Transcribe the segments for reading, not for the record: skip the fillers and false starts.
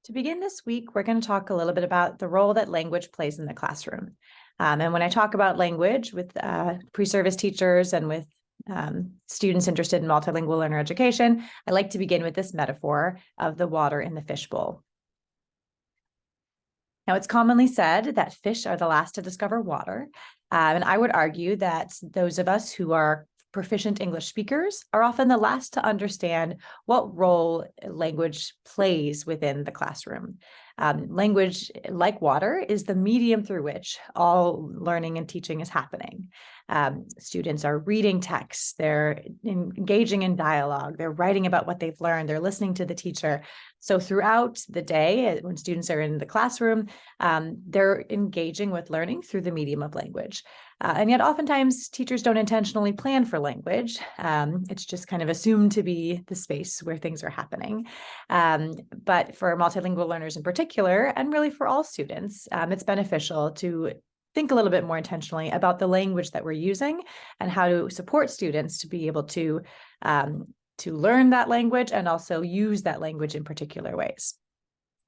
To begin this week, we're going to talk a little bit about the role that language plays in the classroom. And when I talk about language with pre-service teachers and with students interested in multilingual learner education, I like to begin with this metaphor of the water in the fishbowl. Now, it's commonly said that fish are the last to discover water. And I would argue that those of us who are proficient English speakers are often the last to understand what role language plays within the classroom. Language, like water, is the medium through which all learning and teaching is happening. Students are reading texts, they're engaging in dialogue, they're writing about what they've learned, they're listening to the teacher. So throughout the day, when students are in the classroom, they're engaging with learning through the medium of language. And yet oftentimes teachers don't intentionally plan for language. It's just kind of assumed to be the space where things are happening. But for multilingual learners in particular, and really for all students, it's beneficial to think a little bit more intentionally about the language that we're using and how to support students to be able to learn that language and also use that language in particular ways.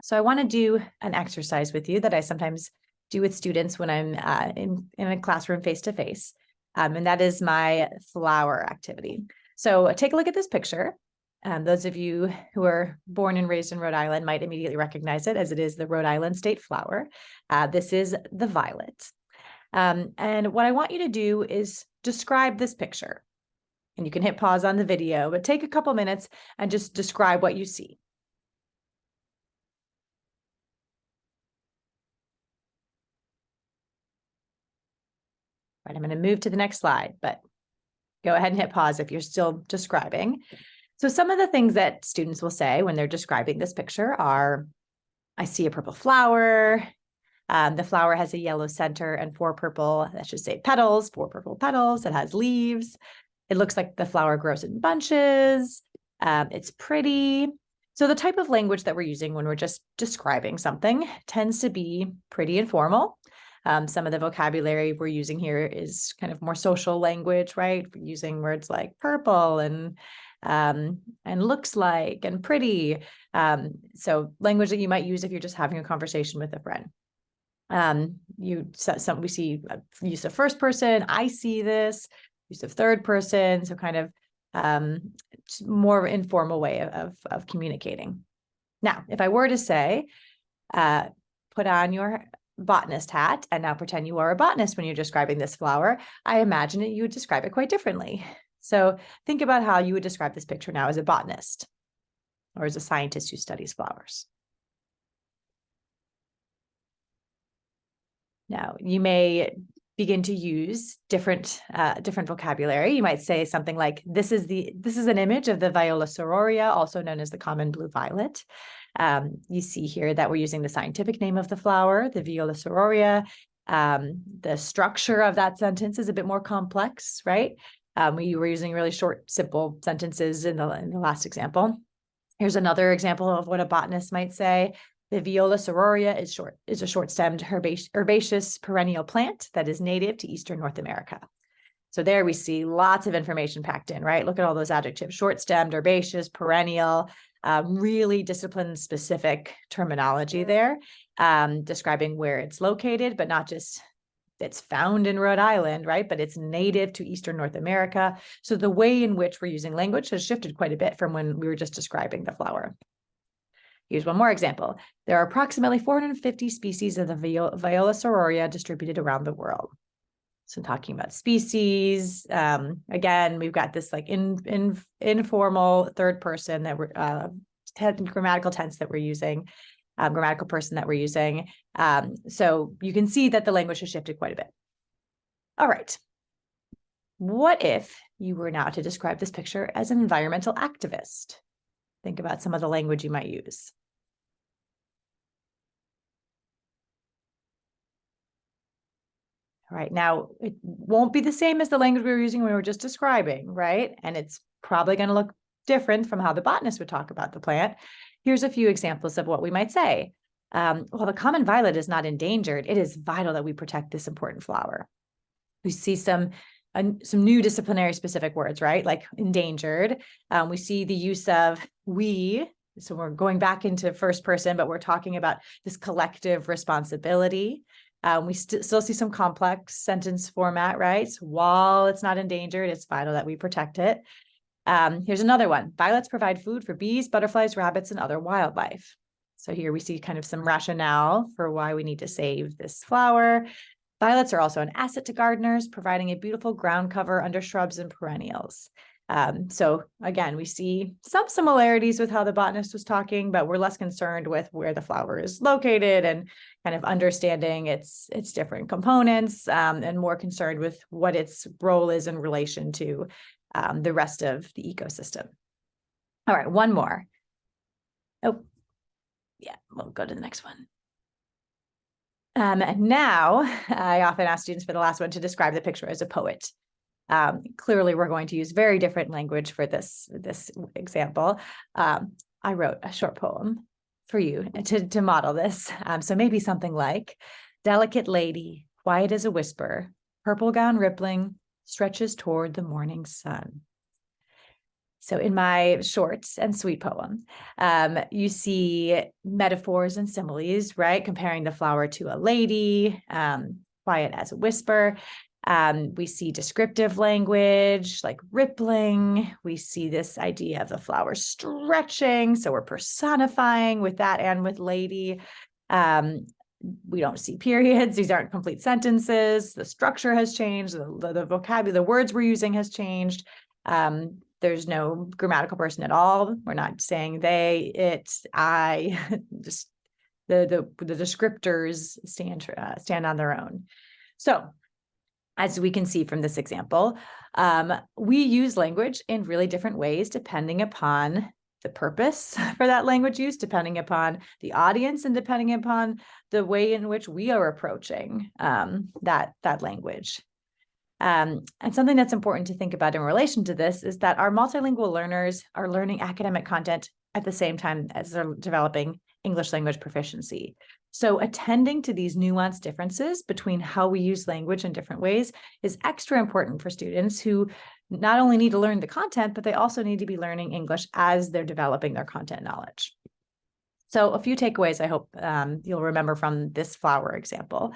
So I want to do an exercise with you that I sometimes do with students when I'm in a classroom face-to-face, and that is my flower activity. So take a look at this picture. Those of you who are born and raised in Rhode Island might immediately recognize it, as it is the Rhode Island state flower. This is the violet. And what I want you to do is describe this picture. And you can hit pause on the video, but take a couple minutes and just describe what you see. All right, I'm going to move to the next slide, but go ahead and hit pause if you're still describing. So some of the things that students will say when they're describing this picture are, I see a purple flower. The flower has a yellow center and four purple petals. It has leaves. It looks like the flower grows in bunches. It's pretty. So the type of language that we're using when we're just describing something tends to be pretty informal. Some of the vocabulary we're using here is kind of more social language, right? We're using words like purple and looks like and pretty. So language that you might use if you're just having a conversation with a friend. We see use of first person, I see this, use of third person, so kind of more informal way of communicating. Now, if I were to say, put on your botanist hat and now pretend you are a botanist when you're describing this flower, I imagine that you would describe it quite differently. So think about how you would describe this picture now as a botanist or as a scientist who studies flowers. Now, you may begin to use different vocabulary. You might say something like, this is an image of the Viola sororia, also known as the common blue violet. You see here that we're using the scientific name of the flower, the Viola sororia. The structure of that sentence is a bit more complex, right? We were using really short, simple sentences in the last example. Here's another example of what a botanist might say. The Viola sororia is a short-stemmed herbaceous perennial plant that is native to Eastern North America. So there we see lots of information packed in, right? Look at all those adjectives: short-stemmed, herbaceous, perennial, really discipline-specific terminology there, describing where it's located, but not just it's found in Rhode Island, right? But it's native to Eastern North America. So the way in which we're using language has shifted quite a bit from when we were just describing the flower. Here's one more example. There are approximately 450 species of the Viola sororia distributed around the world. So talking about species, again, we've got this like informal third person that we're grammatical tense that we're using, grammatical person that we're using. So you can see that the language has shifted quite a bit. All right. What if you were now to describe this picture as an environmental activist? Think about some of the language you might use. All right, now it won't be the same as the language we were using when we were just describing, right? And it's probably going to look different from how the botanist would talk about the plant. Here's a few examples of what we might say. Well, the common violet is not endangered. It is vital that we protect this important flower. We see some new disciplinary specific words, right? Like endangered. We see the use of we So we're going back into first person, but we're talking about this collective responsibility. We still see some complex sentence format, right? So while it's not endangered, it's vital that we protect it. Here's another one. Violets provide food for bees, butterflies, rabbits, and other wildlife. So here we see kind of some rationale for why we need to save this flower. Violets are also an asset to gardeners, providing a beautiful ground cover under shrubs and perennials. So again, we see some similarities with how the botanist was talking, but we're less concerned with where the flower is located and kind of understanding its different components, and more concerned with what its role is in relation to the rest of the ecosystem. All right, one more. Oh, yeah, we'll go to the next one. And now I often ask students for the last one to describe the picture as a poet. Clearly, we're going to use very different language for this example. I wrote a short poem for you to model this. So maybe something like, delicate lady, quiet as a whisper, purple gown rippling, stretches toward the morning sun. So in my short and sweet poem, you see metaphors and similes, right? Comparing the flower to a lady, quiet as a whisper. We see descriptive language like rippling. We see this idea of the flower stretching. So we're personifying with that and with lady. We don't see periods. These aren't complete sentences. The structure has changed. The vocabulary, the words we're using has changed. There's no grammatical person at all. We're not saying they, it, I. Just the descriptors stand on their own. So, as we can see from this example, we use language in really different ways depending upon the purpose for that language use, depending upon the audience, and depending upon the way in which we are approaching that language. And something that's important to think about in relation to this is that our multilingual learners are learning academic content at the same time as they're developing English language proficiency. So attending to these nuanced differences between how we use language in different ways is extra important for students who not only need to learn the content, but they also need to be learning English as they're developing their content knowledge. So a few takeaways I hope you'll remember from this flower example.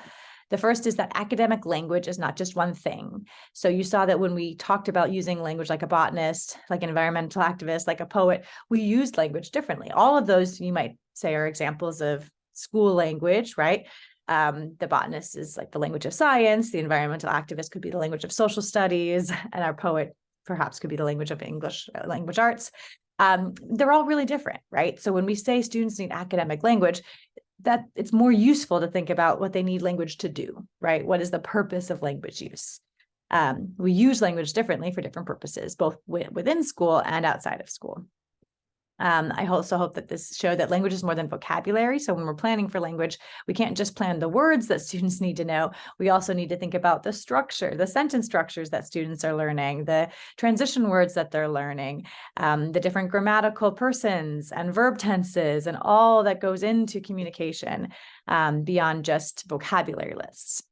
The first is that academic language is not just one thing. So you saw that when we talked about using language like a botanist, like an environmental activist, like a poet, we used language differently. All of those you might say are examples of school language, right? The botanist is like the language of science, the environmental activist could be the language of social studies, and our poet perhaps could be the language of English language arts. They're all really different, right? So when we say students need academic language, that it's more useful to think about what they need language to do, right? What is the purpose of language use? We use language differently for different purposes, both within school and outside of school. I also hope that this showed that language is more than vocabulary. So when we're planning for language, we can't just plan the words that students need to know. We also need to think about the structure, the sentence structures that students are learning, the transition words that they're learning, the different grammatical persons and verb tenses, and all that goes into communication beyond just vocabulary lists.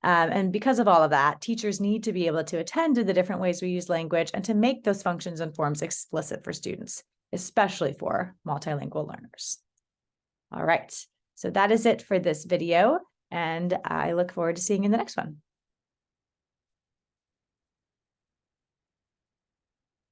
And because of all of that, teachers need to be able to attend to the different ways we use language and to make those functions and forms explicit for students, especially for multilingual learners. All right, so that is it for this video, and I look forward to seeing you in the next one.